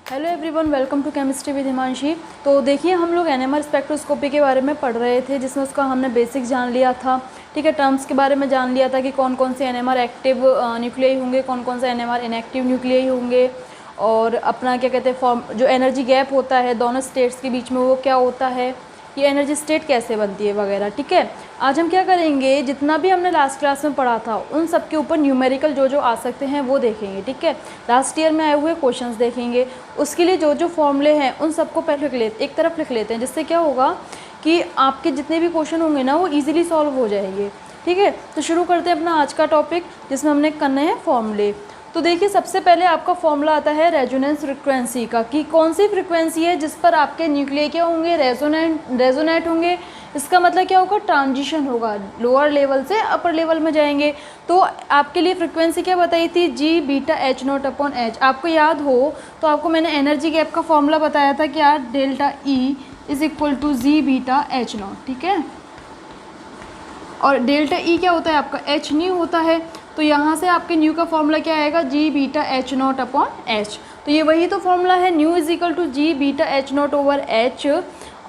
Hello everyone, welcome to chemistry with Himanshi. तो देखिए, हम लोग एनएमआर स्पेक्ट्रोस्कोपी के बारे में पढ़ रहे थे, जिसमें उसका हमने बेसिक्स जान लिया था। ठीक है, टर्म्स के बारे में जान लिया था कि कौन कौन से एनएमआर एक्टिव न्यूक्लियाई होंगे, कौन कौन से एनएमआर इनएक्टिव न्यूक्लियाई होंगे, और अपना क्या कहते हैं फॉर्म जो एनर्जी गैप होता है दोनों स्टेट्स के बीच में वो क्या होता है, ये एनर्जी स्टेट कैसे बनती है वगैरह। ठीक है, आज हम क्या करेंगे, जितना भी हमने लास्ट क्लास में पढ़ा था उन सब के ऊपर न्यूमेरिकल जो जो आ सकते हैं वो देखेंगे। ठीक है, लास्ट ईयर में आए हुए क्वेश्चंस देखेंगे, उसके लिए जो जो फॉर्मूले हैं उन सबको पहले एक तरफ लिख लेते हैं, जिससे क्या होगा कि आपके जितने भी क्वेश्चन होंगे ना वो ईजिली सॉल्व हो जाएंगे। ठीक है, तो शुरू करते हैं अपना आज का टॉपिक, जिसमें हमने करने हैं फॉर्मूले। तो देखिए, सबसे पहले आपका फॉर्मूला आता है रेजोनेंस फ्रिक्वेंसी का, कि कौन सी फ्रिक्वेंसी है जिस पर आपके न्यूक्लियाई क्या होंगे, रेजोनेट होंगे। इसका मतलब क्या होगा, ट्रांजिशन होगा, लोअर लेवल से अपर लेवल में जाएंगे। तो आपके लिए फ्रिक्वेंसी क्या बताई थी, G beta H naught upon H. आपको याद हो तो आपको मैंने एनर्जी गैप का फॉर्मूला बताया था कि यार delta E is equal to G beta H nought. ठीक है, और डेल्टा ई क्या होता है आपका, एच न्यू होता है। तो यहाँ से आपके न्यू का फॉर्मूला क्या आएगा, G beta H naught upon H. तो ये वही तो फॉर्मूला है, nu is equal to G beta H naught over H.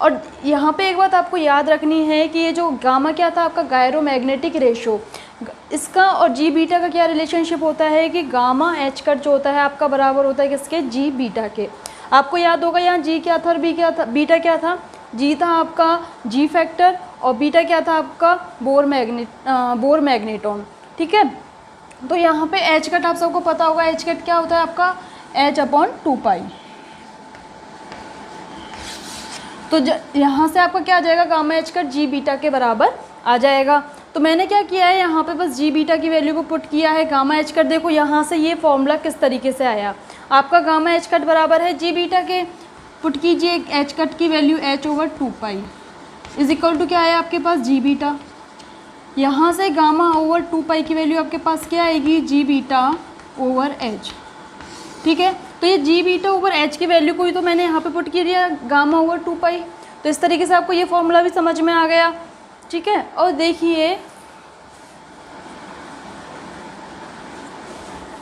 और यहाँ पे एक बात आपको याद रखनी है कि ये जो गामा क्या था आपका, गायरो मैग्नेटिक रेशो, इसका और जी बीटा का क्या रिलेशनशिप होता है कि गामा एच कट जो होता है आपका बराबर होता है किसके, जी बीटा के। आपको याद होगा यहाँ जी क्या था और बी क्या था, बीटा क्या था, जी था आपका जी फैक्टर और बीटा क्या था आपका बोर मैग्नेटॉन। ठीक है, तो यहाँ पे एच कट आप सबको पता होगा, एच कट क्या होता है आपका, एच अपॉन 2 पाई। तो यहाँ से आपका क्या आ जाएगा, गामा एच कट जी बीटा के बराबर आ जाएगा। तो मैंने क्या किया है, यहाँ पे बस जी बीटा की वैल्यू को पुट किया है, गामा एच कट देखो यहाँ से ये फॉर्मूला किस तरीके से आया, आपका गामा एच कट बराबर है जी बीटा के, पुट कीजिए एच कट की value H over 2 pi is equal to क्या है आपके पास, जी बीटा। यहाँ से गामा ओवर 2 पाई की वैल्यू आपके पास क्या आएगी, जी बीटा ओवर एच। ठीक है, तो ये जी बीटा ओवर एच की वैल्यू को ही तो मैंने यहाँ पे पुट किया दिया, गामा ओवर 2 पाई। तो इस तरीके से आपको ये फॉर्मूला भी समझ में आ गया। ठीक है, और देखिए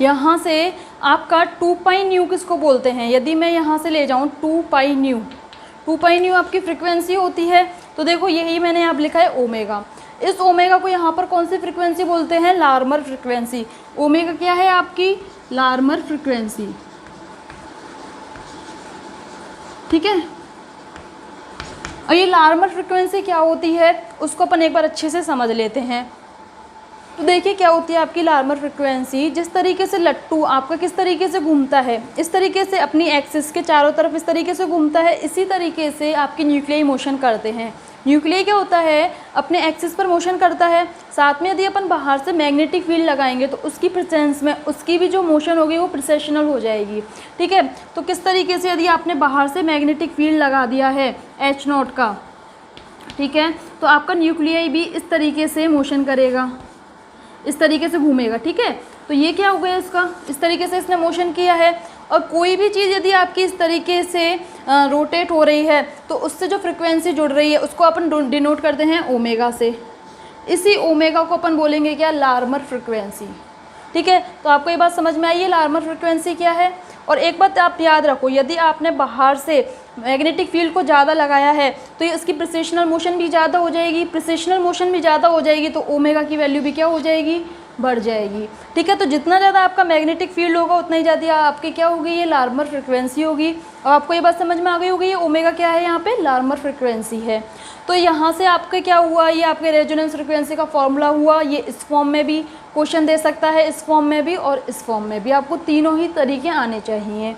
यहाँ से आपका 2 पाई न्यू किसको बोलते हैं, यदि मैं यहाँ से ले जाऊँ 2 पाई न्यू, 2 पाई न्यू आपकी फ्रिक्वेंसी होती है। तो देखो यही मैंने यहाँ लिखा है ओमेगा, इस ओमेगा को यहाँ पर कौन सी फ्रिक्वेंसी बोलते हैं, लार्मर फ्रिक्वेंसी। ओमेगा क्या है आपकी, लार्मर फ्रिक्वेंसी। ठीक है, और ये लार्मर फ्रिक्वेंसी क्या होती है उसको अपन एक बार अच्छे से समझ लेते हैं। तो देखिए क्या होती है आपकी लार्मर फ्रिक्वेंसी, जिस तरीके से लट्टू आपका किस तरीके से घूमता है, इस तरीके से अपनी एक्सिस के चारों तरफ इस तरीके से घूमता है, इसी तरीके से आपके न्यूक्लियाई मोशन करते हैं। न्यूक्लियाई क्या होता है, अपने एक्सिस पर मोशन करता है, साथ में यदि अपन बाहर से मैग्नेटिक फील्ड लगाएंगे तो उसकी प्रेजेंस में उसकी भी जो मोशन होगी वो प्रेसेशनल हो जाएगी। ठीक है, तो किस तरीके से यदि आपने बाहर से मैग्नेटिक फील्ड लगा दिया है एच नॉट का, ठीक है, तो आपका न्यूक्लियाई भी इस तरीके से मोशन करेगा, इस तरीके से घूमेगा। ठीक है, तो ये क्या हो गया इसका, इस तरीके से इसने मोशन किया है। और कोई भी चीज़ यदि आपकी इस तरीके से रोटेट हो रही है तो उससे जो फ्रिक्वेंसी जुड़ रही है उसको अपन डिनोट करते हैं ओमेगा से। इसी ओमेगा को अपन बोलेंगे क्या, लार्मर फ्रिक्वेंसी। ठीक है, तो आपको ये बात समझ में आई है लार्मर फ्रिक्वेंसी क्या है। और एक बात आप याद रखो, यदि आपने बाहर से मैग्नेटिक फील्ड को ज़्यादा लगाया है तो ये इसकी प्रेसेशनल मोशन भी ज़्यादा हो जाएगी, प्रेसेशनल मोशन भी ज़्यादा हो जाएगी तो ओमेगा की वैल्यू भी क्या हो जाएगी, बढ़ जाएगी। ठीक है, तो जितना ज़्यादा आपका मैग्नेटिक फील्ड होगा उतना ही ज़्यादा आपकी क्या होगी, ये लार्मर फ्रिक्वेंसी होगी। और आपको ये बात समझ में आ गई होगी, ये ओमेगा क्या है, यहाँ पे लार्मर फ्रिक्वेंसी है। तो यहाँ से आपके क्या हुआ, ये आपके रेजोनेंस फ्रिक्वेंसी का फॉर्मूला हुआ। ये इस फॉर्म में भी क्वेश्चन दे सकता है, इस फॉर्म में भी और इस फॉर्म में भी, आपको तीनों ही तरीके आने चाहिए।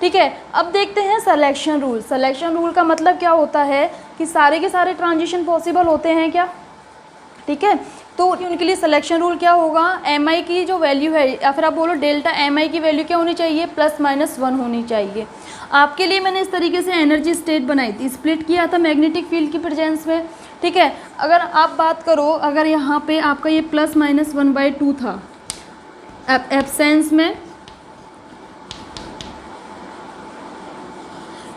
ठीक है, अब देखते हैं सिलेक्शन रूल। सिलेक्शन रूल का मतलब क्या होता है कि सारे के सारे ट्रांजिशन पॉसिबल होते हैं क्या। ठीक है, तो उनके लिए सिलेक्शन रूल क्या होगा, एम आई की जो वैल्यू है, या फिर आप बोलो डेल्टा एम आई की वैल्यू क्या होनी चाहिए, ±1 होनी चाहिए। आपके लिए मैंने इस तरीके से एनर्जी स्टेट बनाई थी, स्प्लिट किया था मैग्नेटिक फील्ड की प्रेजेंस में। ठीक है, अगर आप बात करो, अगर यहाँ पे आपका ये +-1/2 था एब्सेंस में,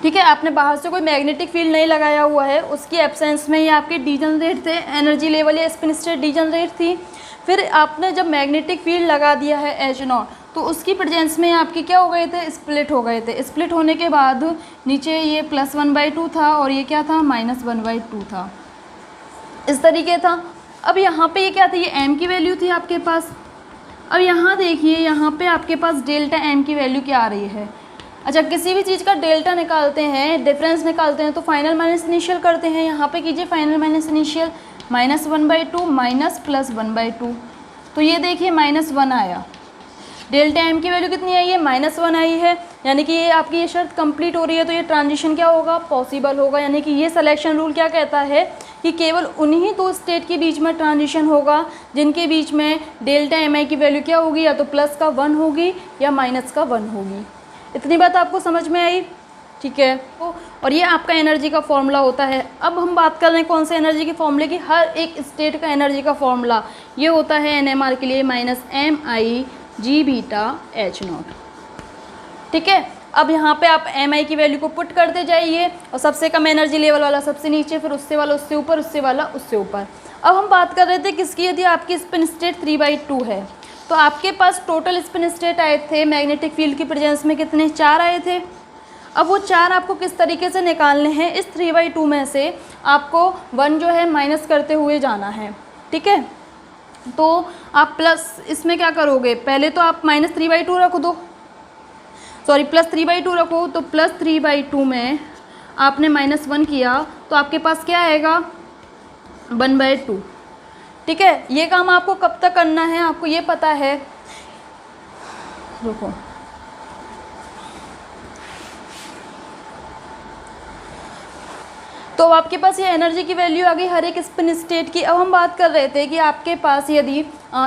ठीक है, आपने बाहर से कोई मैग्नेटिक फील्ड नहीं लगाया हुआ है, उसकी एब्सेंस में ये आपके डीजनरेट थे, एनर्जी लेवल या स्पिन स्टेट डीजनरेट थी। फिर आपने जब मैग्नेटिक फील्ड लगा दिया है एच नॉट, तो उसकी प्रेजेंस में आपके क्या हो गए थे, स्प्लिट हो गए थे। स्प्लिट होने के बाद नीचे ये +1/2 था और ये क्या था, -1/2 था, इस तरीके था। अब यहाँ पे ये क्या था, ये m की वैल्यू थी आपके पास। अब यहाँ देखिए, यहाँ पे आपके पास डेल्टा m की वैल्यू क्या आ रही है। अच्छा, किसी भी चीज़ का डेल्टा निकालते हैं, डिफरेंस निकालते हैं, तो फाइनल माइनस इनिशियल करते हैं। यहाँ पे कीजिए फाइनल माइनस इनिशियल, -1/2 माइनस +1/2, तो ये देखिए -1 आया। डेल्टा m की वैल्यू कितनी आई है, -1 आई है, यानी कि ये आपकी ये शर्त कंप्लीट हो रही है, तो ये ट्रांजिशन क्या होगा, पॉसिबल होगा। यानी कि ये सिलेक्शन रूल क्या कहता है कि केवल उन्हीं दो स्टेट के बीच में ट्रांजिशन होगा जिनके बीच में डेल्टा mi की वैल्यू क्या होगी, या तो प्लस का 1 होगी या माइनस का 1 होगी। इतनी बात आपको समझ में आई, ठीक है। तो और ये आपका एनर्जी का फॉर्मूला होता है। अब हम बात कर रहे हैं कौन से एनर्जी के फॉर्मूले की, हर एक स्टेट का एनर्जी का फॉर्मूला ये होता है NMR के लिए -mIgβH0, ठीक है। अब यहाँ पे आप mi की वैल्यू को पुट करते जाइए और सबसे कम एनर्जी लेवल वाला सबसे नीचे, फिर उससे वाला उससे ऊपर, उससे वाला उससे ऊपर। अब हम बात कर रहे थे किसकी, यदि आपकी स्पिन स्टेट 3/2 है तो आपके पास टोटल स्पिन स्टेट आए थे मैग्नेटिक फील्ड की प्रेजेंस में कितने, 4 आए थे। अब वो 4 आपको किस तरीके से निकालने हैं, इस 3/2 में से आपको 1 जो है माइनस करते हुए जाना है, ठीक है। तो आप प्लस इसमें क्या करोगे, पहले तो आप -3/2 रख दो, सॉरी +3/2 रखो, तो +3/2 में आपने -1 किया तो आपके पास क्या आएगा, 1/2, ठीक है। ये काम आपको कब तक करना है, आपको ये पता है, रुको, तो आपके पास ये एनर्जी की वैल्यू आ गई हर एक स्पिन स्टेट की। अब हम बात कर रहे थे कि आपके पास यदि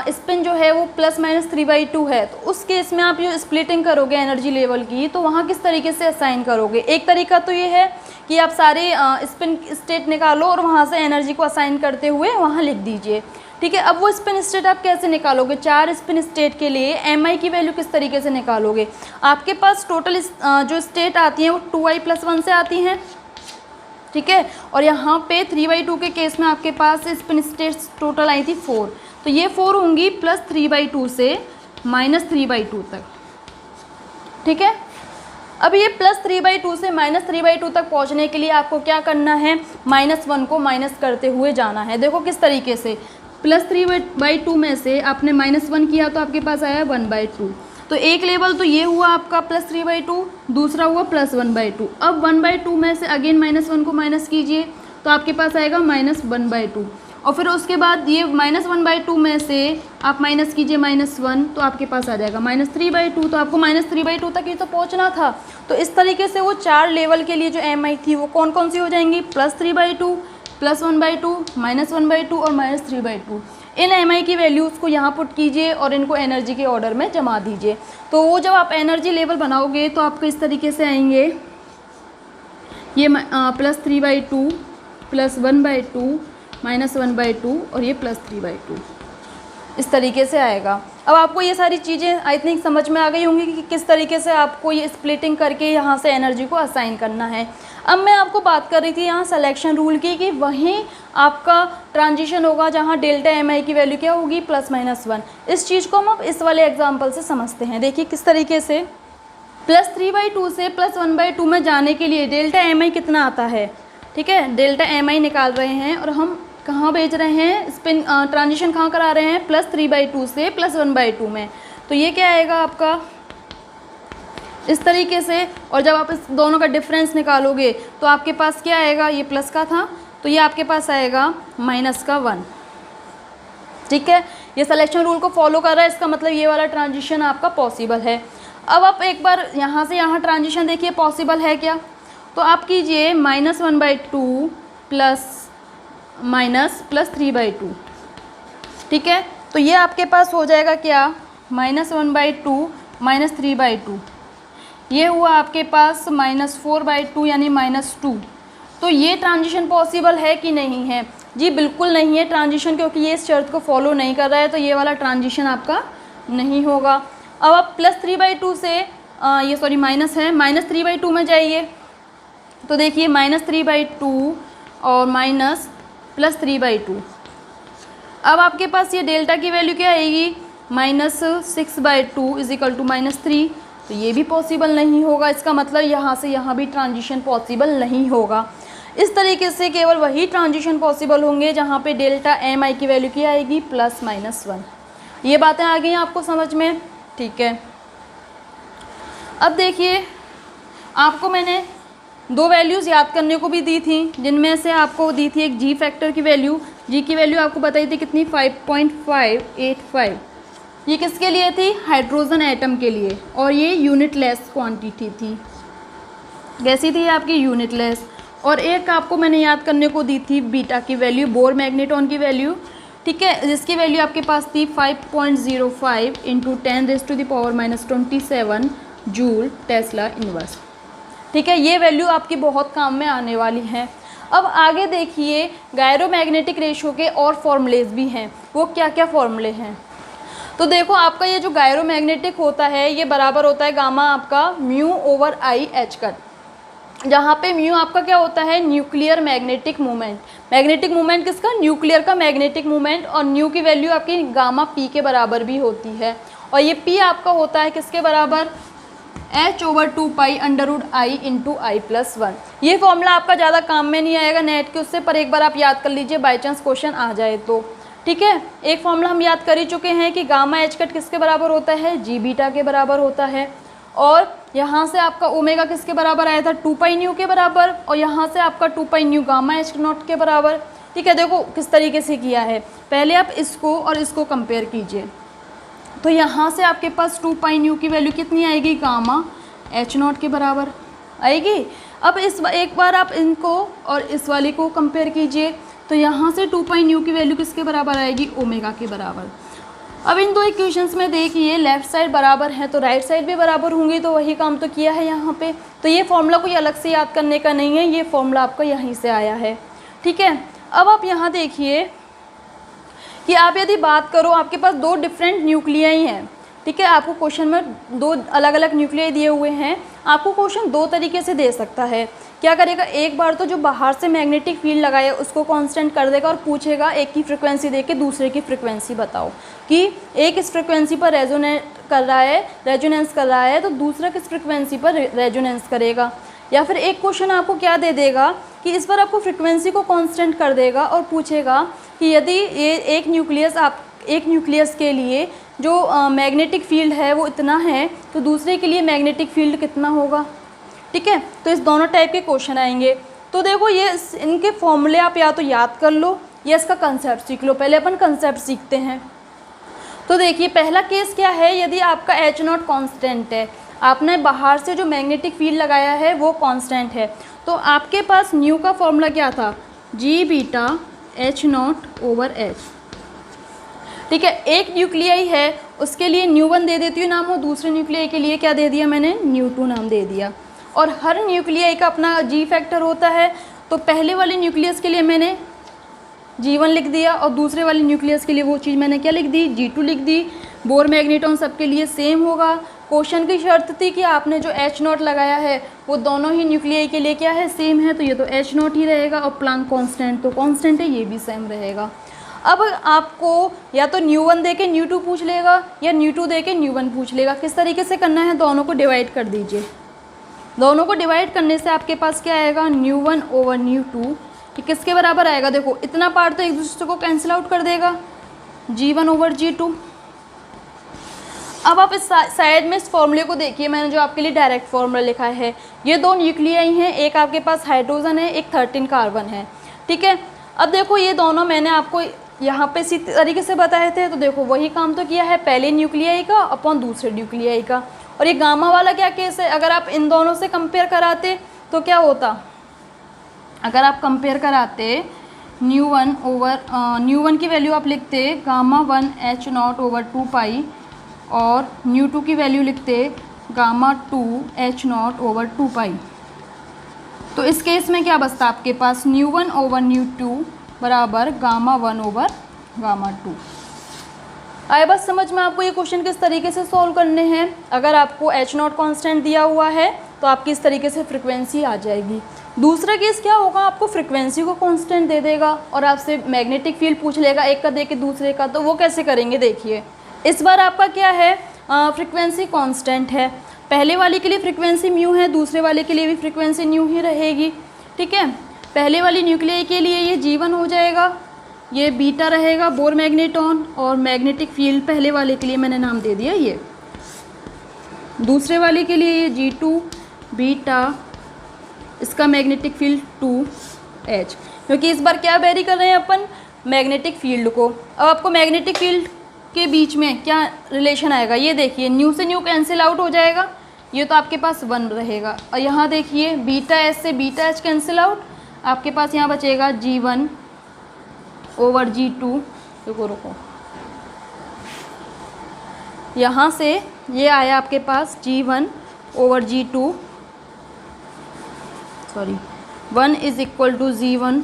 स्पिन जो है वो +-3/2 है, तो उस केस में आप जो स्प्लिटिंग करोगे एनर्जी लेवल की, तो वहाँ किस तरीके से असाइन करोगे। एक तरीका तो ये है कि आप सारे स्पिन स्टेट निकालो और वहाँ से एनर्जी को असाइन करते हुए वहाँ लिख दीजिए, ठीक है। अब वो स्पिन स्टेट आप कैसे निकालोगे, 4 स्पिन स्टेट के लिए mi की वैल्यू किस तरीके से निकालोगे। आपके पास टोटल जो स्टेट आती हैं वो 2i+1 से आती हैं, ठीक है। और यहाँ पे 3/2 के केस में आपके पास स्पिन स्टेट्स टोटल आई थी 4, तो ये 4 होंगी +3/2 से -3/2 तक, ठीक है। अब ये +3/2 से -3/2 तक पहुँचने के लिए आपको क्या करना है, -1 को माइनस करते हुए जाना है। देखो किस तरीके से, +3/2 में से आपने -1 किया तो आपके पास आया 1/2, तो एक लेवल तो ये हुआ आपका +3/2, दूसरा हुआ +1/2। अब 1/2 में से अगेन -1 को माइनस कीजिए तो आपके पास आएगा -1/2, और फिर उसके बाद ये -1/2 में से आप माइनस कीजिए -1, तो आपके पास आ जाएगा -3/2, तो आपको -3/2 तक ही तो पहुंचना था। तो इस तरीके से वो 4 लेवल के लिए जो mi थी वो कौन कौन सी हो जाएंगी, +3/2, +1/2, -1/2 और -3/2। इन mi की वैल्यूज़ को यहाँ पुट कीजिए और इनको एनर्जी के ऑर्डर में जमा दीजिए। तो वो जब आप एनर्जी लेवल बनाओगे तो आपको इस तरीके से आएंगे, ये +3/2, +1/2, -1/2 और ये +3/2, इस तरीके से आएगा। अब आपको ये सारी चीज़ें आई थिंक समझ में आ गई होंगी कि किस तरीके से आपको ये स्प्लिटिंग करके यहाँ से एनर्जी को असाइन करना है। अब मैं आपको बात कर रही थी यहाँ सिलेक्शन रूल की, कि वहीं आपका ट्रांजिशन होगा जहाँ डेल्टा mi की वैल्यू क्या होगी, +-1। इस चीज़ को हम अब इस वाले एग्जाम्पल से समझते हैं। देखिए किस तरीके से, +3/2 से +1/2 में जाने के लिए डेल्टा mi कितना आता है, ठीक है। डेल्टा mi निकाल रहे हैं और हम कहाँ भेज रहे हैं, स्पिन ट्रांजिशन कहाँ करा रहे हैं, +3/2 से +1/2 में, तो ये क्या आएगा आपका इस तरीके से। और जब आप इस दोनों का डिफरेंस निकालोगे तो आपके पास क्या आएगा, ये प्लस का था तो ये आपके पास आएगा -1, ठीक है। ये सिलेक्शन रूल को फॉलो कर रहा है, इसका मतलब ये वाला ट्रांजिशन आपका पॉसिबल है। अब आप एक बार यहाँ से यहाँ ट्रांजिशन देखिए पॉसिबल है क्या, तो आप कीजिए -1/2 +-3/2, ठीक है। तो ये आपके पास हो जाएगा क्या, -1/2 -3/2, ये हुआ आपके पास -4/2 यानी -2। तो ये ट्रांजिशन पॉसिबल है कि नहीं है, जी बिल्कुल नहीं है ट्रांजिशन, क्योंकि ये इस शर्त को फॉलो नहीं कर रहा है, तो ये वाला ट्रांजिशन आपका नहीं होगा। अब आप +3/2 से ये सॉरी माइनस है, -3/2 में जाइए तो देखिए -3/2 और +3/2। अब आपके पास ये डेल्टा की वैल्यू क्या आएगी, -6/2 = -3, तो ये भी पॉसिबल नहीं होगा। इसका मतलब यहाँ से यहाँ भी ट्रांजिशन पॉसिबल नहीं होगा। इस तरीके से केवल वही ट्रांजिशन पॉसिबल होंगे जहाँ पे डेल्टा mi की वैल्यू क्या आएगी, +-1। ये बातें आ गई आपको समझ में, ठीक है। अब देखिए, आपको मैंने 2 वैल्यूज़ याद करने को भी दी थी, जिनमें से आपको दी थी एक जी फैक्टर की वैल्यू। जी की वैल्यू आपको बताई थी कितनी, 5.585। ये किसके लिए थी, हाइड्रोजन एटम के लिए, और ये यूनिटलेस क्वांटिटी थी। कैसी थी आपकी, यूनिटलेस। और एक आपको मैंने याद करने को दी थी बीटा की वैल्यू, बोर मैग्नेटॉन की वैल्यू, ठीक है, जिसकी वैल्यू आपके पास थी 5.05 × 10⁻⁻27 जूल टेस्ला इनवर्स, ठीक है। ये वैल्यू आपकी बहुत काम में आने वाली है। अब आगे देखिए, गायरोमैग्नेटिक रेशो के और फॉर्मूलेज भी हैं। वो क्या क्या फॉर्मूले हैं, तो देखो, आपका ये जो गायरोमैग्नेटिक होता है ये बराबर होता है गामा आपका μ/I h, जहाँ पे म्यू आपका क्या होता है, nuclear magnetic movement. Magnetic movement किसका, न्यूक्लियर का मैग्नेटिक मूवमेंट, और न्यू की वैल्यू आपकी गामा पी के बराबर भी होती है। और ये पी आपका होता है किसके बराबर, h/2π √I × I+1। ये फॉर्मूला आपका ज़्यादा काम में नहीं आएगा नेट के उससे, पर एक बार आप याद कर लीजिए, बाई चांस क्वेश्चन आ जाए तो, ठीक है। एक फॉर्मूला हम याद कर ही चुके हैं कि गामा h कट किसके बराबर होता है, जी बीटा के बराबर होता है। और यहाँ से आपका ओमेगा किसके बराबर आया था, 2π न्यू के बराबर, और यहाँ से आपका 2π न्यू गामा h0 के बराबर, ठीक है। देखो किस तरीके से किया है, पहले आप इसको और इसको कंपेयर कीजिए, तो यहाँ से आपके पास 2π न्यू की वैल्यू कितनी आएगी, गामा h0 के बराबर आएगी। अब एक बार आप इनको और इस वाली को कंपेयर कीजिए, तो यहाँ से 2π न्यू की वैल्यू किसके बराबर आएगी, ओमेगा के बराबर। अब इन दो इक्वेशंस में देखिए, लेफ्ट साइड बराबर है तो राइट साइड भी बराबर होंगी, तो वही काम तो किया है यहाँ पे। तो ये फॉर्मूला कोई अलग से याद करने का नहीं है, ये फॉर्मूला आपका यहीं से आया है, ठीक है। अब आप यहाँ देखिए कि आप यदि बात करो, आपके पास 2 डिफरेंट न्यूक्लियाई हैं, ठीक है। आपको क्वेश्चन में 2 अलग अलग न्यूक्लियाई दिए हुए हैं। आपको क्वेश्चन 2 तरीके से दे सकता है। क्या करेगा, एक बार तो जो बाहर से मैग्नेटिक फील्ड लगाए उसको कांस्टेंट कर देगा और पूछेगा एक की फ्रिक्वेंसी देके दूसरे की फ्रिक्वेंसी बताओ, कि एक इस फ्रिक्वेंसी पर रेजोनेंस कर रहा है तो दूसरा किस फ्रिक्वेंसी पर रेजोनेंस करेगा। या फिर एक क्वेश्चन आपको क्या दे देगा कि इस पर आपको फ्रिक्वेंसी को कांस्टेंट कर देगा और पूछेगा कि यदि ये एक न्यूक्लियस के लिए जो मैग्नेटिक फील्ड है वो इतना है, तो दूसरे के लिए मैग्नेटिक फील्ड कितना होगा, ठीक है। तो इस दोनों टाइप के क्वेश्चन आएंगे। तो देखो, ये इनके फॉर्मूले आप या तो याद कर लो या इसका कंसेप्ट सीख लो। पहले अपन कंसेप्ट सीखते हैं। तो देखिए, पहला केस क्या है, यदि आपका h0 कांस्टेंट है, आपने बाहर से जो मैग्नेटिक फील्ड लगाया है वो कांस्टेंट है, तो आपके पास न्यू का फॉर्मूला क्या था, जी बीटा h0/h, ठीक है। एक न्यूक्लियाई है उसके लिए न्यू1 दे देती हूँ नाम, और दूसरे न्यूक्लियाई के लिए क्या दे दिया मैंने, न्यू2 नाम दे दिया। और हर न्यूक्लियाई का अपना जी फैक्टर होता है, तो पहले वाले न्यूक्लियस के लिए मैंने G1 लिख दिया और दूसरे वाले न्यूक्लियस के लिए वो चीज़ मैंने क्या लिख दी, G2 लिख दी। बोर मैग्नेटॉन सबके लिए सेम होगा। क्वेश्चन की शर्त थी कि आपने जो H0 लगाया है वो दोनों ही न्यूक्लियाई के लिए क्या है, सेम है, तो ये तो H0 ही रहेगा। और प्लांक कांस्टेंट तो कांस्टेंट है, ये भी सेम रहेगा। अब आपको या तो न्यू1 दे के न्यू2 पूछ लेगा या न्यू2 दे के न्यू1 पूछ लेगा। किस तरीके से करना है, दोनों को डिवाइड कर दीजिए। दोनों को डिवाइड करने से आपके पास क्या आएगा, न्यू1/न्यू2, कि किसके बराबर आएगा, देखो इतना पार्ट तो एक दूसरे को कैंसिल आउट कर देगा, G1/G2। अब आप इस साइड में इस फॉर्मूले को देखिए, मैंने जो आपके लिए डायरेक्ट फॉर्मूला लिखा है, ये 2 न्यूक्लियाई हैं, एक आपके पास हाइड्रोजन है, एक 13 कार्बन है, ठीक है। अब देखो ये दोनों मैंने आपको यहाँ पे इसी तरीके से बताए थे, तो देखो वही काम तो किया है, पहले न्यूक्लियाई का अपॉन दूसरे न्यूक्लियाई का। और ये गामा वाला क्या केस है, अगर आप इन दोनों से कंपेयर कराते तो क्या होता, अगर आप कंपेयर कराते न्यू1 की वैल्यू आप लिखते गामा1 h0/2π और न्यू2 की वैल्यू लिखते गामा2 h0/2π। तो इस केस में क्या बचता आपके पास, न्यू1/न्यू2 बराबर गामा1/गामा2। आए बस समझ में आपको ये क्वेश्चन किस तरीके से सॉल्व करने हैं। अगर आपको H0 कांस्टेंट दिया हुआ है तो आपकी इस तरीके से फ्रिक्वेंसी आ जाएगी। दूसरा केस क्या होगा, आपको फ्रिक्वेंसी को कांस्टेंट दे देगा और आपसे मैग्नेटिक फील्ड पूछ लेगा, एक का दे के दूसरे का, तो वो कैसे करेंगे देखिए। इस बार आपका क्या है, फ्रीक्वेंसी कांस्टेंट है। पहले वाले के लिए फ्रीक्वेंसी म्यू है, दूसरे वाले के लिए भी फ्रीक्वेंसी न्यू ही रहेगी, ठीक है। पहले वाली न्यूक्लियाई के लिए ये G1 हो जाएगा, ये बीटा रहेगा बोर मैग्नेटॉन, और मैग्नेटिक फील्ड पहले वाले के लिए मैंने नाम दे दिया ये। दूसरे वाले के लिए ये G2 बीटा, इसका मैग्नेटिक फील्ड 2H, क्योंकि इस बार क्या वेरी कर रहे हैं अपन, मैग्नेटिक फील्ड को। अब आपको मैग्नेटिक फील्ड के बीच में क्या रिलेशन आएगा, ये देखिए, न्यू से न्यू कैंसिल आउट हो जाएगा, ये तो आपके पास 1 रहेगा। और यहाँ देखिए बीटा एच से बीटा एच कैंसिल आउट, आपके पास यहाँ बचेगा G1 ओवर G2। रुको, यहाँ से ये आया आपके पास G1 over G2, sorry 1 is equal to G1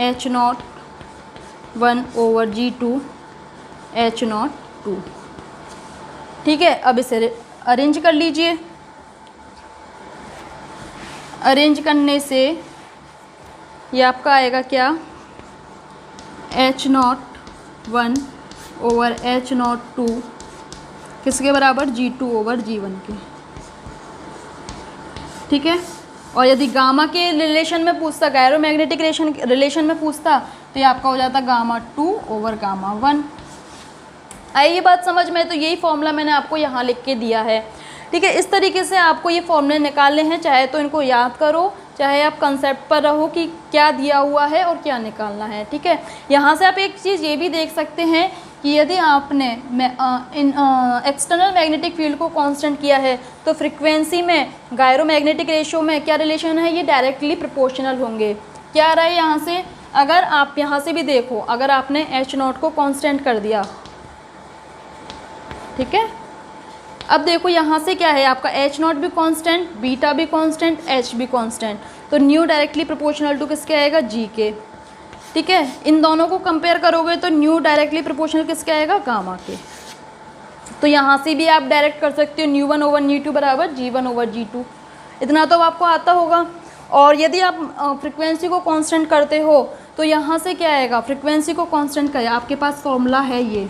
H0 1 over G2 H0 2, ठीक है। अब इसे अरेंज कर लीजिए। अरेंज करने से ये आपका आएगा क्या, H0 1 ओवर H0 2 किसके बराबर, G2 ओवर G1 के, ठीक है। और यदि गामा के रिलेशन में पूछता, गैरो मैग्नेटिक रिलेशन में पूछता, तो ये आपका हो जाता गामा 2 ओवर गामा 1। आई ये बात समझ में? तो यही फॉर्मूला मैंने आपको यहाँ लिख के दिया है, ठीक है। इस तरीके से आपको ये फॉर्मूले निकालने हैं, चाहे तो इनको याद करो, चाहे आप कंसेप्ट पर रहो कि क्या दिया हुआ है और क्या निकालना है, ठीक है। यहाँ से आप एक चीज़ ये भी देख सकते हैं कि यदि आपने एक्सटर्नल मैग्नेटिक फील्ड को कांस्टेंट किया है, तो फ्रीक्वेंसी में गायरो मैग्नेटिक रेशियो में क्या रिलेशन है, ये डायरेक्टली प्रोपोर्शनल होंगे। क्या आ रहा है यहाँ से, अगर आप यहाँ से भी देखो, अगर आपने H0 को कांस्टेंट कर दिया, ठीक है। अब देखो यहाँ से क्या है, आपका H0 भी कांस्टेंट, बीटा भी कांस्टेंट, H भी कांस्टेंट, तो न्यू डायरेक्टली प्रोपोर्शनल टू किसके आएगा, G के, ठीक है। इन दोनों को कंपेयर करोगे तो न्यू डायरेक्टली प्रोपोर्शनल किसके आएगा, गामा के। तो यहाँ से भी आप डायरेक्ट कर सकते हो, न्यू1 ओवर न्यू2 बराबर G1 ओवर G2, इतना तो आपको आता होगा। और यदि आप फ्रिक्वेंसी को कांस्टेंट करते हो तो यहाँ से क्या आएगा, फ्रिक्वेंसी को कांस्टेंट करें, आपके पास फॉर्मूला है ये।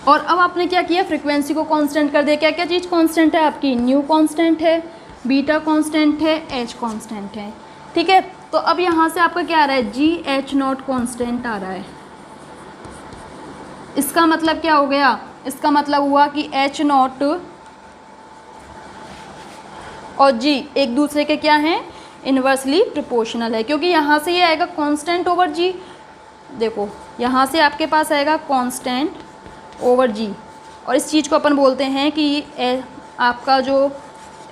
और अब आपने क्या किया, फ्रिक्वेंसी को कांस्टेंट कर दिया। क्या क्या चीज़ कांस्टेंट है आपकी, न्यू कांस्टेंट है, बीटा कांस्टेंट है, एच कांस्टेंट है, ठीक है। तो अब यहाँ से आपका क्या आ रहा है, GH0 कांस्टेंट आ रहा है। इसका मतलब क्या हो गया, इसका मतलब हुआ कि H0 और G एक दूसरे के क्या हैं, इन्वर्सली प्रोपोर्शनल है, क्योंकि यहाँ से ये आएगा कांस्टेंट ओवर G। देखो यहाँ से आपके पास आएगा कांस्टेंट ओवर G, और इस चीज़ को अपन बोलते हैं कि आपका जो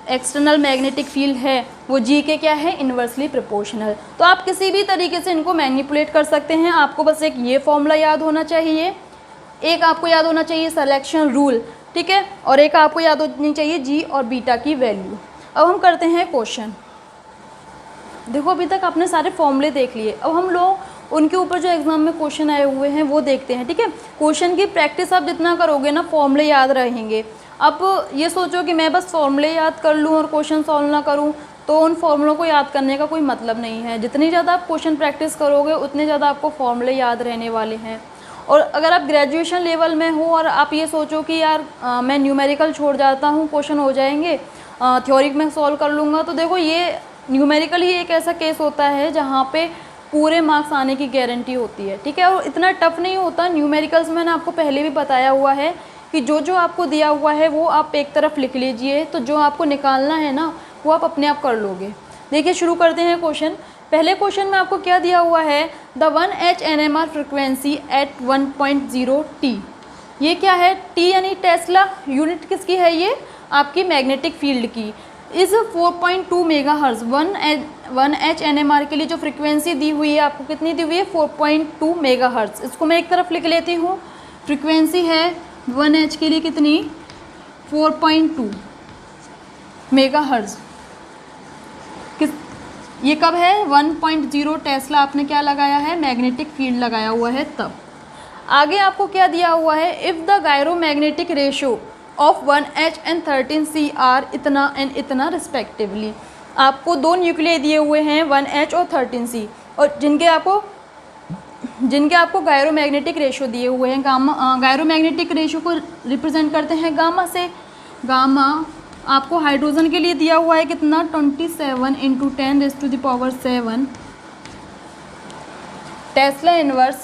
एक्सटर्नल मैग्नेटिक फील्ड है वो G के क्या है, इन्वर्सली प्रोपोर्शनल। तो आप किसी भी तरीके से इनको मैनिपुलेट कर सकते हैं। आपको बस एक ये फॉर्मूला याद होना चाहिए, एक आपको याद होना चाहिए सिलेक्शन रूल, ठीक है, और एक आपको याद होनी चाहिए G और बीटा की वैल्यू। अब हम करते हैं क्वेश्चन। देखो अभी तक आपने सारे फॉर्मूले देख लिए, अब हम लोग उनके ऊपर जो एग्ज़ाम में क्वेश्चन आए हुए हैं वो देखते हैं, ठीक है। क्वेश्चन की प्रैक्टिस आप जितना करोगे ना, फॉर्मूले याद रहेंगे। अब ये सोचो कि मैं बस फॉर्मूले याद कर लूँ और क्वेश्चन सॉल्व ना करूँ, तो उन फॉर्मूलों को याद करने का कोई मतलब नहीं है। जितनी ज़्यादा आप क्वेश्चन प्रैक्टिस करोगे उतने ज़्यादा आपको फॉर्मूले याद रहने वाले हैं। और अगर आप ग्रेजुएशन लेवल में हो और आप ये सोचो कि यार मैं न्यूमेरिकल छोड़ जाता हूँ, क्वेश्चन हो जाएंगे, थ्योरी में सॉल्व कर लूँगा, तो देखो ये न्यूमेरिकल ही एक ऐसा केस होता है जहाँ पे पूरे मार्क्स आने की गारंटी होती है, ठीक है। और इतना टफ नहीं होता न्यूमेरिकल्स में, मैंने आपको पहले भी बताया हुआ है कि जो जो आपको दिया हुआ है वो आप एक तरफ लिख लीजिए, तो जो आपको निकालना है ना वो आप अपने आप कर लोगे। देखिए शुरू करते हैं क्वेश्चन। पहले क्वेश्चन में आपको क्या दिया हुआ है, the 1H NMR frequency at 1.0 T। ये क्या है, T यानी टेस्ला, यूनिट किसकी है, ये आपकी मैग्नेटिक फील्ड की। इस 4.2 मेगाहर्ट्ज़ 1H NMR के लिए जो फ्रिक्वेंसी दी हुई है आपको, कितनी दी हुई है, 4.2 मेगाहर्ट्ज़। इसको मैं एक तरफ लिख लेती हूँ, फ्रिक्वेंसी है 1H के लिए कितनी, 4.2 मेगाहर्ट्ज़। किस, ये कब है, 1.0 टेस्ला आपने क्या लगाया है, मैग्नेटिक फील्ड लगाया हुआ है तब। आगे आपको क्या दिया हुआ है, if the gyromagnetic ratio of 1H and 13C are इतना एंड इतना रिस्पेक्टिवली। आपको दो न्यूक्लियाई दिए हुए हैं 1H और 13C, और जिनके आपको जिनके आपको गायरोमैग्नेटिक रेशो दिए हुए हैं। गायरोमैग्नेटिक रेशो को रिप्रेजेंट करते हैं गामा से। गामा आपको हाइड्रोजन के लिए दिया हुआ है कितना, 27 × 10⁻⁷ टेस्ला इनवर्स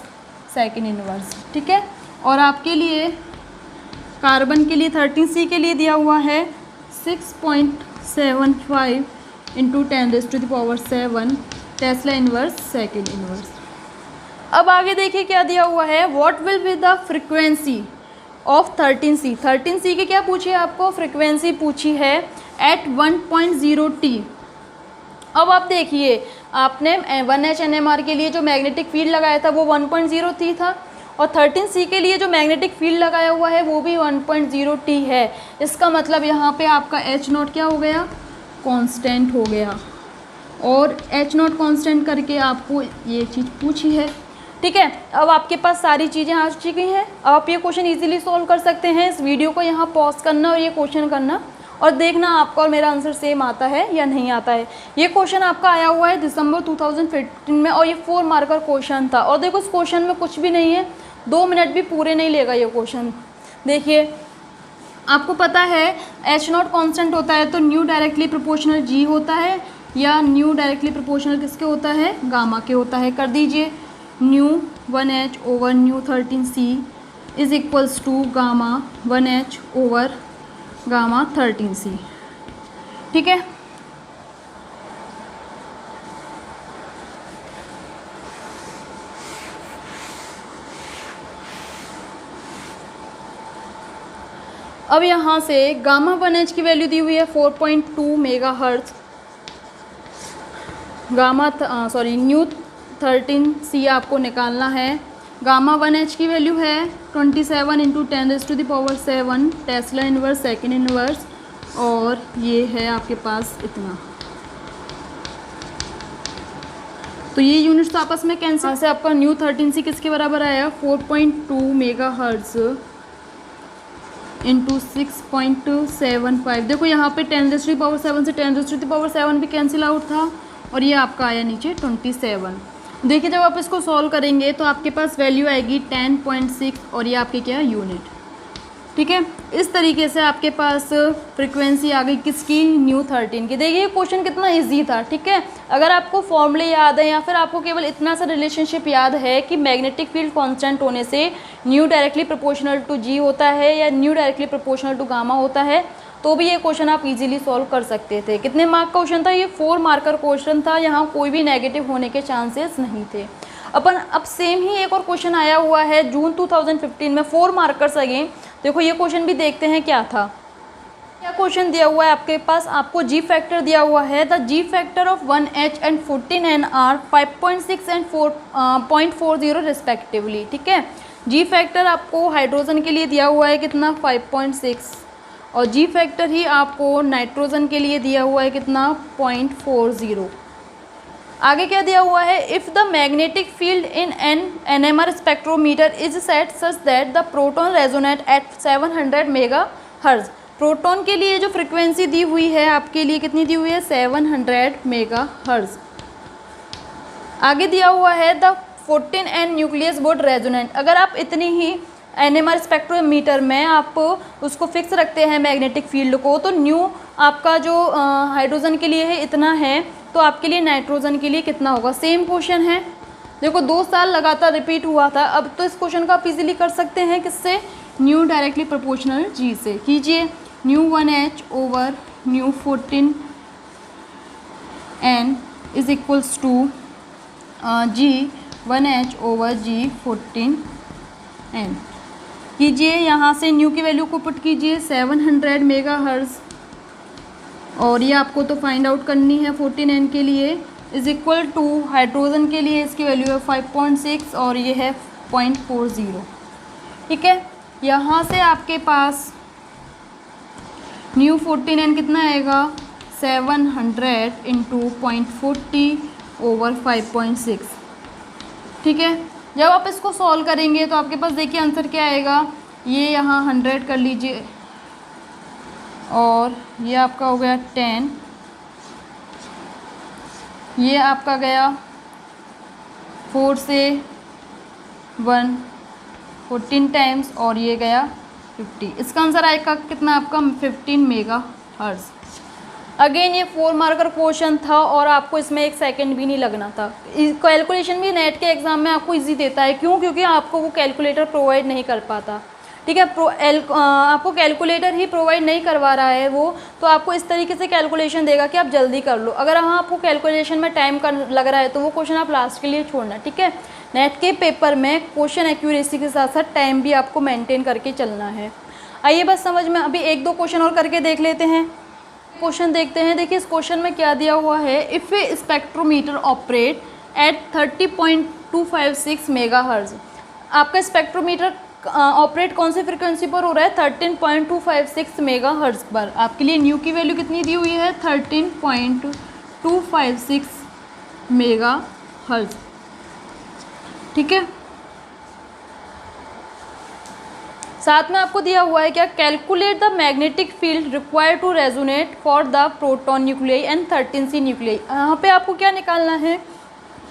सेकेंड इनवर्स, ठीक है। और आपके लिए कार्बन के लिए 13C के लिए दिया हुआ है 6.75 × 10⁻⁷ टेस्ला इनवर्स सेकेंड इनवर्स। अब आगे देखिए क्या दिया हुआ है, what will be the frequency of 13C। 13C की क्या पूछी है आपको, फ्रीक्वेंसी पूछी है एट 1.0 T। अब आप देखिए आपने 1H NMR के लिए जो मैग्नेटिक फील्ड लगाया था वो 1.0 T था, और 13C के लिए जो मैग्नेटिक फील्ड लगाया हुआ है वो भी 1.0 T है। इसका मतलब यहाँ पे आपका H0 क्या हो गया, कांस्टेंट हो गया, और H0 कांस्टेंट करके आपको ये चीज़ पूछी है, ठीक है। अब आपके पास सारी चीज़ें आ चुकी हैं, अब आप ये क्वेश्चन इजीली सॉल्व कर सकते हैं। इस वीडियो को यहाँ पॉज करना और ये क्वेश्चन करना और देखना आपका और मेरा आंसर सेम आता है या नहीं आता है। ये क्वेश्चन आपका आया हुआ है दिसंबर 2015 में, और ये 4 मार्कर क्वेश्चन था। और देखो इस क्वेश्चन में कुछ भी नहीं है, 2 मिनट भी पूरे नहीं लेगा ये क्वेश्चन। देखिए आपको पता है H0 कांस्टेंट होता है तो न्यू डायरेक्टली प्रोपोर्शनल G होता है, या न्यू डायरेक्टली प्रोपोर्शनल किसके होता है, गामा के होता है। कर दीजिए, nu 1H over nu 13C is equals to gamma 1H over gamma 13C, ठीक है। अब यहाँ से गामा 1H की वैल्यू दी हुई है 4.2 मेगाहर्ट्ज, न्यू 13C आपको निकालना है। गामा 1H की वैल्यू है 27 × 10⁻⁷ टेस्ला इनवर्स सेकेंड इनवर्स, और ये है आपके पास इतना। तो ये यूनिट्स तो आपस में कैंसिल से आपका न्यू 13C किसके बराबर आया, 4.2 मेगाहर्ट्ज × 6.75। देखो यहाँ पे 10⁻⁷ से 10⁻⁷ भी कैंसिल आउट था, और ये आपका आया नीचे 27। देखिए जब आप इसको सॉल्व करेंगे तो आपके पास वैल्यू आएगी 10.6, और ये आपकी क्या है, यूनिट, ठीक है। इस तरीके से आपके पास फ्रीक्वेंसी आ गई किसकी, न्यू 13 की। देखिए क्वेश्चन कितना इजी था, ठीक है। अगर आपको फॉर्मूले याद है या फिर आपको केवल इतना सा रिलेशनशिप याद है कि मैग्नेटिक फील्ड कांस्टेंट होने से nu directly proportional to G होता है या nu directly proportional to gamma होता है, तो भी ये क्वेश्चन आप इजीली सॉल्व कर सकते थे। कितने मार्क का क्वेश्चन था ये, 4 मार्कर क्वेश्चन था, यहाँ कोई भी नेगेटिव होने के चांसेस नहीं थे। अब सेम ही एक और क्वेश्चन आया हुआ है जून 2015 में, 4 मार्कर्स अगेन। देखो ये क्वेश्चन भी देखते हैं क्या था। क्या क्वेश्चन दिया हुआ है आपके पास, आपको G फैक्टर दिया हुआ है, the G factor of 1H and 14N are 5.6 and 0.40 respectively, ठीक है। G फैक्टर आपको हाइड्रोजन के लिए दिया हुआ है कितना, 5.6, और G फैक्टर ही आपको नाइट्रोजन के लिए दिया हुआ है कितना, 0.40। आगे क्या दिया हुआ है, if the magnetic field in an NMR spectrometer is set such that the proton resonate at 700 megahertz. Proton के लिए जो फ्रिक्वेंसी दी हुई है आपके लिए कितनी दी हुई है, 700 मेगाहर्ट्ज। आगे दिया हुआ है the 14N nucleus board resonant. अगर आप इतनी ही NMR स्पेक्ट्रोमीटर में आप उसको फिक्स रखते हैं मैग्नेटिक फील्ड को, तो न्यू आपका जो हाइड्रोजन के लिए है इतना है, तो आपके लिए नाइट्रोजन के लिए कितना होगा। सेम क्वेश्चन है, देखो 2 साल लगातार रिपीट हुआ था। अब तो इस क्वेश्चन को आप इजीली कर सकते हैं किससे, न्यू डायरेक्टली प्रोपोर्शनल G से। कीजिए, nu 1H over nu 14N is equals to G 1H over G 14N। कीजिए, यहाँ से न्यू की वैल्यू को पुट कीजिए 700 मेगाहर्ट्ज, और ये आपको तो फाइंड आउट करनी है 14N के लिए, इज इक्वल टू हाइड्रोजन के लिए इसकी वैल्यू है 5.6 और ये है 0.40, ठीक है। यहाँ से आपके पास न्यू 14N कितना आएगा, 700 × 0.40 ओवर 5.6, ठीक है। जब आप इसको सॉल्व करेंगे तो आपके पास देखिए आंसर क्या आएगा, ये यहाँ 100 कर लीजिए, और ये आपका हो गया 10, ये आपका गया 4 से 1 14 टाइम्स और ये गया 50। इसका आंसर आएगा कितना आपका 15 मेगा हर्ट्ज। अगेन ये 4 मार्कर क्वेश्चन था और आपको इसमें 1 सेकंड भी नहीं लगना था। कैलकुलेशन भी नेट के एग्ज़ाम में आपको इजी देता है, क्यों? क्योंकि आपको वो कैलकुलेटर प्रोवाइड नहीं कर पाता, ठीक है। आपको कैलकुलेटर ही प्रोवाइड नहीं करवा रहा है वो, तो आपको इस तरीके से कैलकुलेशन देगा कि आप जल्दी कर लो। अगर हाँ आपको कैलकुलेशन में टाइम लग रहा है तो वो क्वेश्चन आप लास्ट के लिए छोड़ना, ठीक है। नेट के पेपर में क्वेश्चन एक्यूरेसी के साथ साथ टाइम भी आपको मेंटेन करके चलना है। आइए बस समझ में, अभी 1-2 क्वेश्चन और करके देख लेते हैं। क्वेश्चन देखते हैं। देखिए इस क्वेश्चन में क्या दिया हुआ है, if A spectrometer operate at 30.256 megahertz. आपका स्पेक्ट्रोमीटर ऑपरेट कौन सी फ्रीक्वेंसी पर हो रहा है? 13.256 मेगाहर्ट्ज पर। आपके लिए न्यू की वैल्यू कितनी दी हुई है? 13.256 मेगाहर्ट्ज, ठीक है। साथ में आपको दिया हुआ है क्या, calculate the magnetic field required to resonate for the proton nuclei and 13C nuclei. यहाँ पे आपको क्या निकालना है?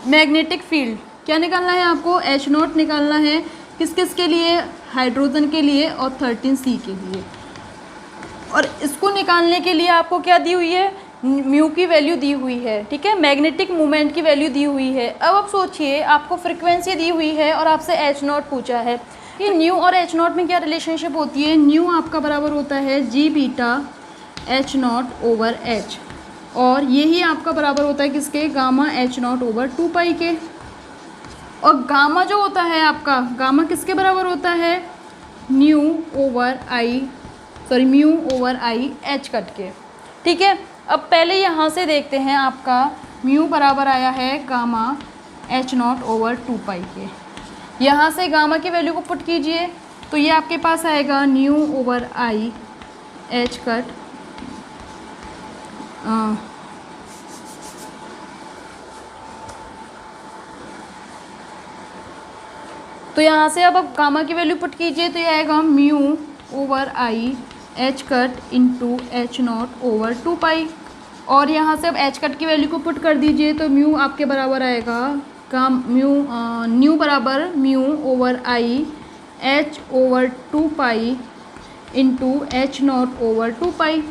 मैग्नेटिक फील्ड क्या निकालना है आपको? H0 निकालना है। किस किस के लिए? हाइड्रोजन के लिए और 13C के लिए। और इसको निकालने के लिए आपको क्या दी हुई है? म्यू की वैल्यू दी हुई है, ठीक है। मैग्नेटिक मोमेंट की वैल्यू दी हुई है। अब आप सोचिए, आपको फ्रिक्वेंसी दी हुई है और आपसे H0 पूछा है कि न्यू और H0 में क्या रिलेशनशिप होती है? न्यू आपका बराबर होता है G बीटा H0/H, और यही आपका बराबर होता है किसके? गामा H0/2 के। और गामा जो होता है आपका, गामा किसके बराबर होता है? म्यू ओवर आई H कट के, ठीक है। अब पहले यहाँ से देखते हैं, आपका म्यू बराबर आया है गामा H0/2 के। यहाँ से गामा की वैल्यू को पुट कीजिए तो ये आपके पास आएगा न्यू ओवर आई H कट तो यहाँ से अब आप गामा की वैल्यू पुट कीजिए तो ये आएगा म्यू ओवर आई H कट इंटू H0/2। और यहाँ से अब H कट की वैल्यू को पुट कर दीजिए तो म्यू आपके बराबर आएगा न्यू बराबर म्यू ओवर आई H/2 इंटू H0/2।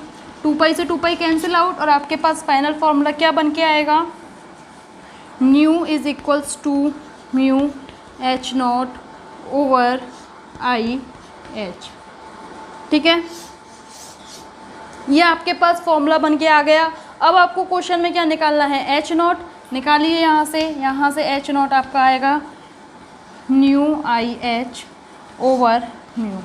2 से 2 कैंसिल आउट और आपके पास फाइनल फार्मूला क्या बन के आएगा? Nu is equals to mu H0/IH, ठीक है। ये आपके पास फॉर्मूला बन के आ गया। अब आपको क्वेश्चन में क्या निकालना है? H0 निकालिए यहाँ से H0 आपका आएगा न्यू IH/म्यू।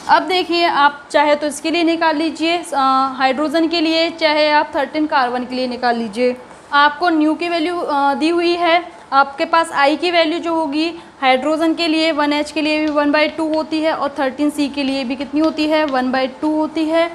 अब देखिए, आप चाहे तो इसके लिए निकाल लीजिए हाइड्रोजन के लिए, चाहे आप 13 कार्बन के लिए निकाल लीजिए। आपको न्यू की वैल्यू दी हुई है, आपके पास आई की वैल्यू जो होगी हाइड्रोजन के लिए 1H के लिए भी 1/2 होती है और 13C के लिए भी कितनी होती है? 1/2 होती है।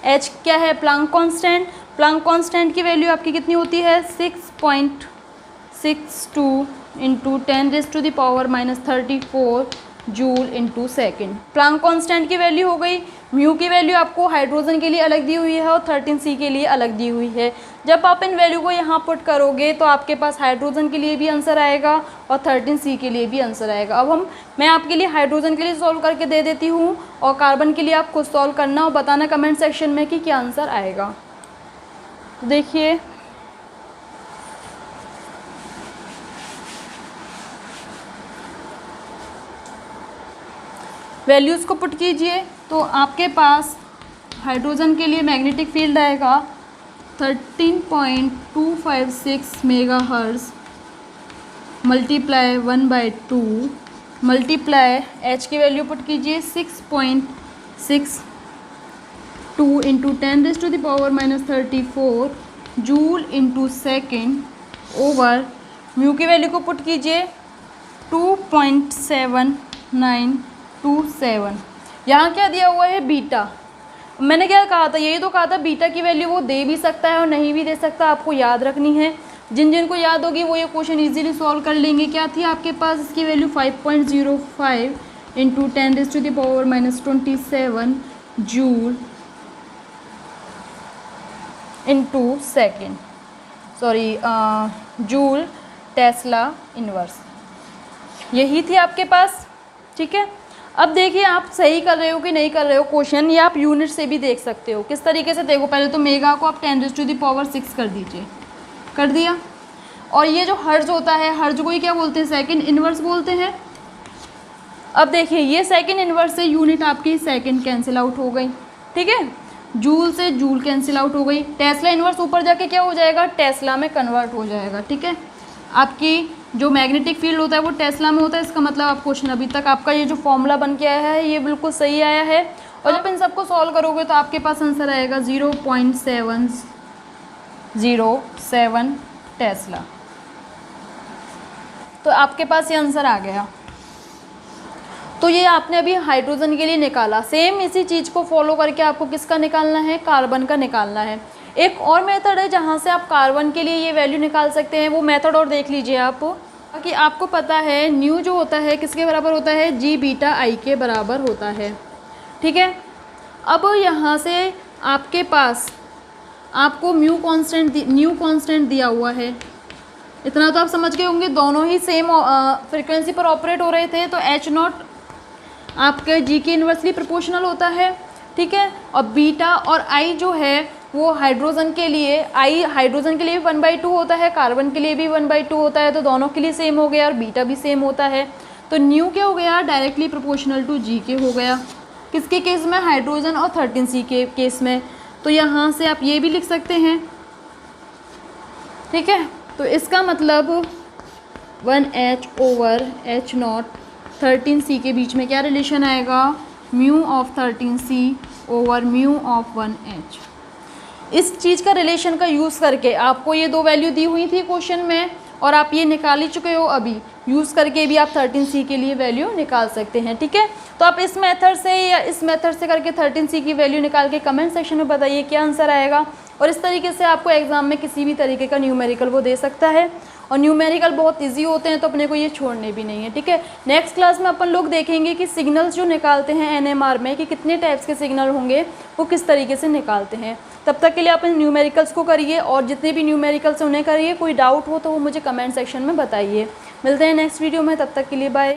H क्या है? Planck constant. प्लांक कांस्टेंट की वैल्यू आपकी कितनी होती है? 6.62 into 10⁻⁻34 joule into second. Planck constant की वैल्यू हो गई। म्यू की वैल्यू आपको हाइड्रोजन के लिए अलग दी हुई है और 13C के लिए अलग दी हुई है। जब आप इन वैल्यू को यहाँ पुट करोगे तो आपके पास हाइड्रोजन के लिए भी आंसर आएगा और 13C के लिए भी आंसर आएगा। अब मैं आपके लिए हाइड्रोजन के लिए सॉल्व करके दे देती हूँ और कार्बन के लिए आप खुद सॉल्व करना और बताना कमेंट सेक्शन में कि क्या आंसर आएगा। देखिए वैल्यूज़ को पुट कीजिए तो आपके पास हाइड्रोजन के लिए मैग्नेटिक फील्ड आएगा 13.256 मेगाहर्ट्ज़ मल्टीप्लाई 1/2 मल्टीप्लाई H की वैल्यू पुट कीजिए 6.62 into 10⁻⁻34 joule into second over mu की वैल्यू को पुट कीजिए 2.7927। यहाँ क्या दिया हुआ है? बीटा। मैंने क्या कहा था? यही तो कहा था बीटा की वैल्यू वो दे भी सकता है और नहीं भी दे सकता, आपको याद रखनी है। जिन जिन को याद होगी वो ये क्वेश्चन इजीली सॉल्व कर लेंगे। क्या थी आपके पास इसकी value? 5.05 into 10⁻⁻27 joule into second, sorry joule Tesla inverse. यही थी आपके पास, ठीक है। अब देखिए आप सही कर रहे हो कि नहीं कर रहे हो क्वेश्चन, या आप यूनिट से भी देख सकते हो। किस तरीके से देखो, पहले तो मेगा को आप 10⁻⁶ कर दीजिए, कर दिया। और ये जो हर्ज होता है, हर्ज को ही क्या बोलते हैं, सेकंड इन्वर्स बोलते हैं। अब देखिए ये सेकंड इन्वर्स से यूनिट आपकी सेकंड कैंसिल आउट हो गई, ठीक है। जूल से जूल कैंसिल आउट हो गई। टेस्ला इन्वर्स ऊपर जाके क्या हो जाएगा, टेस्ला में कन्वर्ट हो जाएगा, ठीक है। आपकी जो मैग्नेटिक फील्ड होता है वो टेस्ला में होता है। इसका मतलब आप क्वेश्चन अभी तक आपका ये जो फॉर्मूला बन के आया है ये बिल्कुल सही आया है। और जब इन सबको सॉल्व करोगे तो आपके पास आंसर आएगा 0.707 टेस्ला। तो आपके पास ये आंसर आ गया। तो ये आपने अभी हाइड्रोजन के लिए निकाला। सेम इसी चीज़ को फॉलो करके आपको किसका निकालना है, कार्बन का निकालना है। एक और मेथड है जहाँ से आप कार्बन के लिए ये वैल्यू निकाल सकते हैं, वो मेथड और देख लीजिए आप। कि आपको पता है न्यू जो होता है किसके बराबर होता है, जी बीटा आई के बराबर होता है, ठीक है। अब यहाँ से आपके पास आपको न्यू कांस्टेंट दिया हुआ है, इतना तो आप समझ गए होंगे। दोनों ही सेम फ्रीक्वेंसी पर ऑपरेट हो रहे थे, तो H0 आपके जी के इन्वर्सली प्रोपोर्शनल होता है, ठीक है। और बीटा और आई जो है वो हाइड्रोजन के लिए, आई हाइड्रोजन के लिए भी 1/2 होता है, कार्बन के लिए भी 1/2 होता है, तो दोनों के लिए सेम हो गया। और बीटा भी सेम होता है, तो न्यू क्या हो गया, डायरेक्टली प्रोपोर्शनल टू जी के हो गया। किसके केस में, हाइड्रोजन और 13C के केस में। तो यहाँ से आप ये भी लिख सकते हैं, ठीक है। तो इसका मतलब 1H/H0 13C के बीच में क्या रिलेशन आएगा, mu of 13C over mu of 1H। इस चीज़ का रिलेशन का यूज़ करके आपको ये दो वैल्यू दी हुई थी क्वेश्चन में, और आप ये निकाल ही चुके हो। अभी यूज़ करके भी आप 13C के लिए वैल्यू निकाल सकते हैं, ठीक है। तो आप इस मेथड से या इस मेथड से करके 13C की वैल्यू निकाल के कमेंट सेक्शन में बताइए क्या आंसर आएगा। और इस तरीके से आपको एग्जाम में किसी भी तरीके का न्यूमेरिकल वो दे सकता है। और न्यूमेरिकल बहुत इजी होते हैं, तो अपने को ये छोड़ने भी नहीं है, ठीक है। नेक्स्ट क्लास में अपन लोग देखेंगे कि सिग्नल्स जो निकालते हैं NMR में, कि कितने टाइप्स के सिग्नल होंगे, वो किस तरीके से निकालते हैं। तब तक के लिए आप इन न्यूमेरिकल्स को करिए, और जितने भी न्यूमेरिकल्स उन्हें करिए। कोई डाउट हो तो वो मुझे कमेंट सेक्शन में बताइए। मिलते हैं नेक्स्ट वीडियो में, तब तक के लिए बाय।